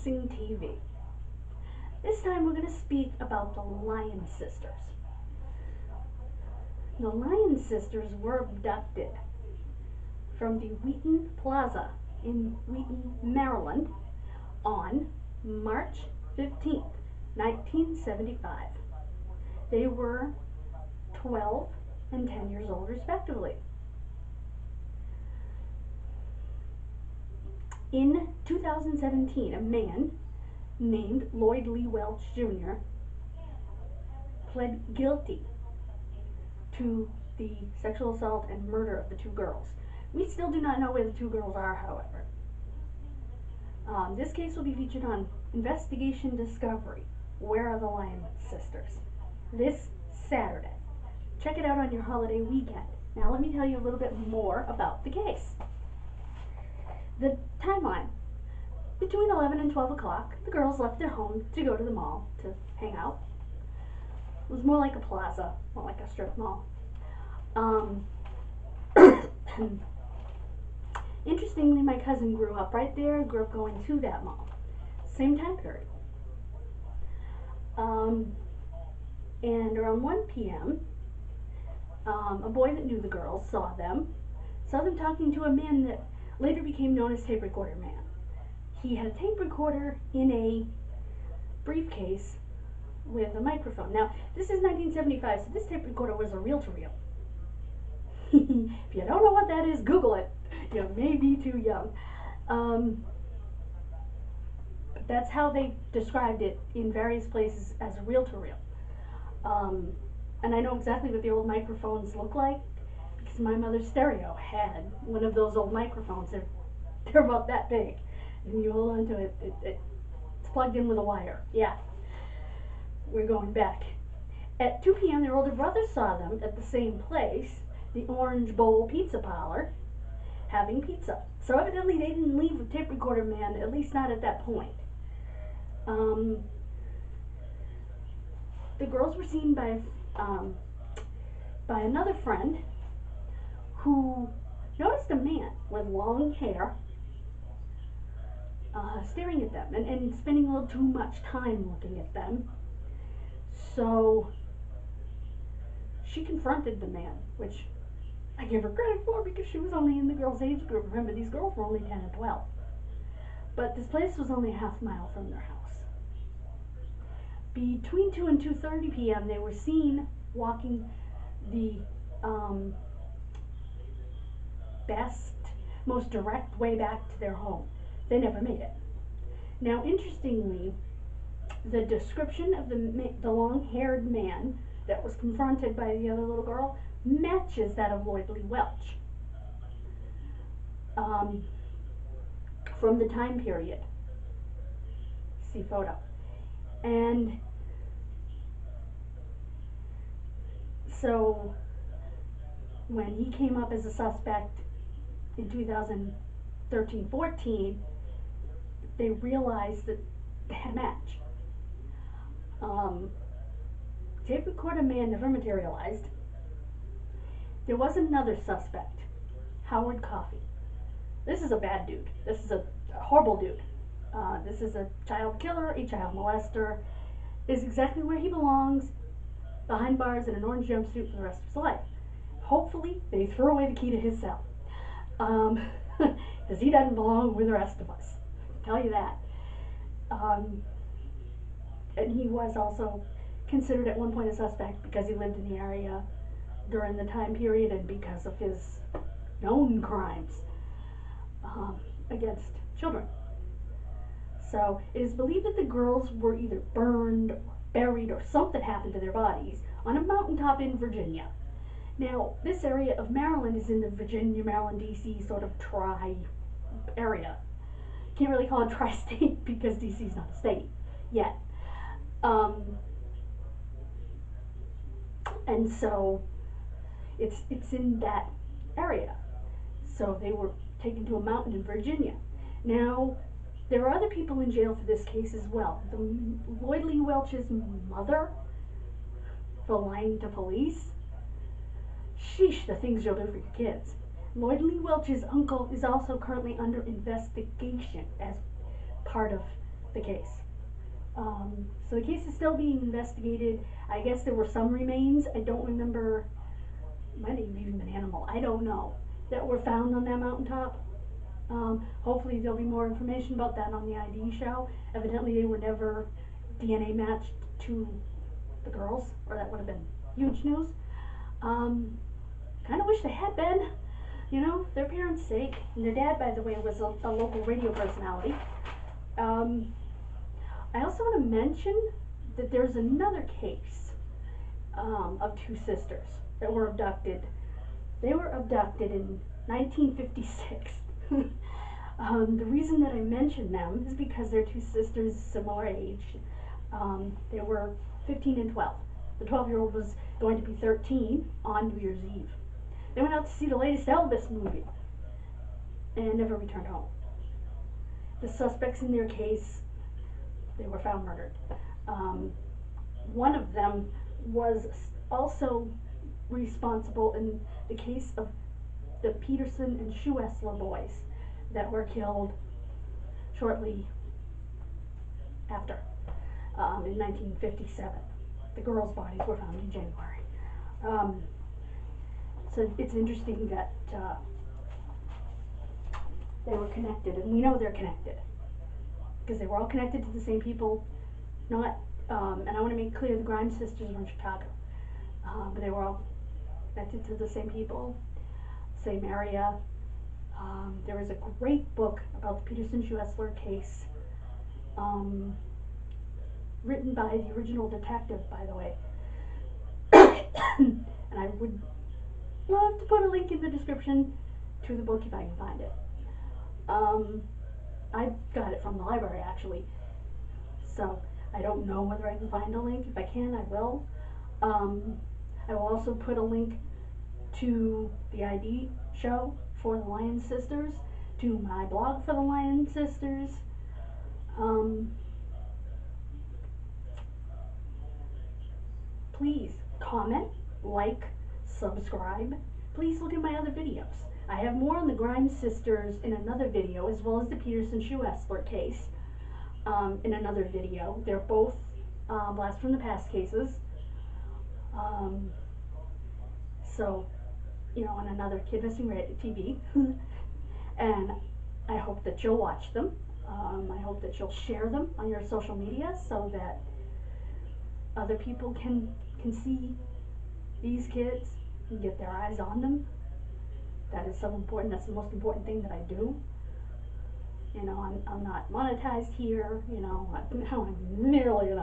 Kidmissing TV. This time we're going to speak about the Lyon sisters. The Lyon sisters were abducted from the Wheaton Plaza in Wheaton, Maryland on March 15th, 1975. They were 12 and 10 years old respectively. In 2017, a man named Lloyd Lee Welch Jr. pled guilty to the sexual assault and murder of the two girls. We still do not know where the two girls are, however. This case will be featured on Investigation Discovery, Where Are the Lyon Sisters, this Saturday. Check it out on your holiday weekend. Now let me tell you a little bit more about the case. The timeline. Between 11 and 12 o'clock, the girls left their home to go to the mall to hang out. It was more like a plaza, not like a strip mall. Interestingly, my cousin grew up right there, grew up going to that mall. Same time period. And around 1 p.m., a boy that knew the girls saw them talking to a man that later became known as Tape Recorder Man. He had a tape recorder in a briefcase with a microphone. Now, this is 1975, so this tape recorder was a reel-to-reel. If you don't know what that is, Google it. You may be too young. But that's how they described it in various places, as a reel-to-reel. And I know exactly what the old microphones look like because my mother's stereo had one of those old microphones. They're about that big, and you hold on to it. It's plugged in with a wire. Yeah, we're going back. At 2 p.m., their older brother saw them at the same place, the Orange Bowl Pizza Parlor, having pizza. So evidently they didn't leave with Tape Recorder Man, at least not at that point. The girls were seen by another friend who noticed a man with long hair staring at them and spending a little too much time looking at them. So she confronted the man, which I give her credit for because she was only in the girls' age group. Remember, these girls were only 10 and 12. But this place was only a half mile from their house. Between 2 and 2:30 p.m., they were seen walking the best, most direct way back to their home. They never made it. Now, interestingly, the description of the long-haired man that was confronted by the other little girl matches that of Lloyd Lee Welch from the time period. See photo. And so when he came up as a suspect in 2013-14, they realized that they had a match. Tape Recorder Man never materialized. There was another suspect, Howard Coffey. This is a bad dude. This is a horrible dude. This is a child killer, a child molester. Is exactly where he belongs, behind bars in an orange jumpsuit for the rest of his life. Hopefully, they throw away the key to his cell. Because he doesn't belong with the rest of us. I'll tell you that. And he was also considered at one point a suspect because he lived in the area during the time period and because of his known crimes against children. So it is believed that the girls were either burned or buried or something happened to their bodies on a mountaintop in Virginia. Now, this area of Maryland is in the Virginia, Maryland, D.C. sort of tri-area. Can't really call it tri-state because D.C. is not a state yet. And so it's in that area. So they were taken to a mountain in Virginia. Now, there are other people in jail for this case as well. Lloyd Lee Welch's mother, for lying to police. Sheesh, the things you'll do for your kids. Lloyd Lee Welch's uncle is also currently under investigation as part of the case. So the case is still being investigated. I guess there were some remains. I don't remember. Might have even been animal. I don't know. That were found on that mountaintop. Hopefully there'll be more information about that on the ID show. Evidently they were never DNA matched to the girls, or that would have been huge news. Kind of wish they had been, their parents' sake. And their dad, by the way, was a local radio personality. I also want to mention that there's another case of two sisters that were abducted. They were abducted in 1956. The reason that I mention them is because they're two sisters similar age. They were 15 and 12. The 12-year-old was going to be 13 on New Year's Eve. They went out to see the latest Elvis movie and never returned home. The suspects in their case, they were found murdered. One of them was also responsible in the case of the Peterson and Schuessler boys that were killed shortly after, in 1957. The girls' bodies were found in January. So it's interesting that they were connected, and we know they're connected because they were all connected to the same people. Not, and I want to make clear, the Grimes sisters were in Chicago, but they were all connected to the same people, same area. There is a great book about the Peterson-Schuessler case, written by the original detective, by the way. And I would love to put a link in the description to the book if I can find it. I got it from the library, actually, so I don't know whether I can find a link. If I can, I will. I will also put a link to the ID show for the Lyon Sisters, to my blog for the Lyon Sisters. Please comment, like, subscribe. Please look at my other videos. I have more on the Grimes sisters in another video, as well as the Peterson-Schuessler case in another video. They're both blast from the past cases. So, on another Kidmissing TV. And I hope that you'll watch them. I hope that you'll share them on your social media so that other people can see these kids and get their eyes on them. That is so important. That's the most important thing that I do. I'm not monetized here. I'm nearly enough.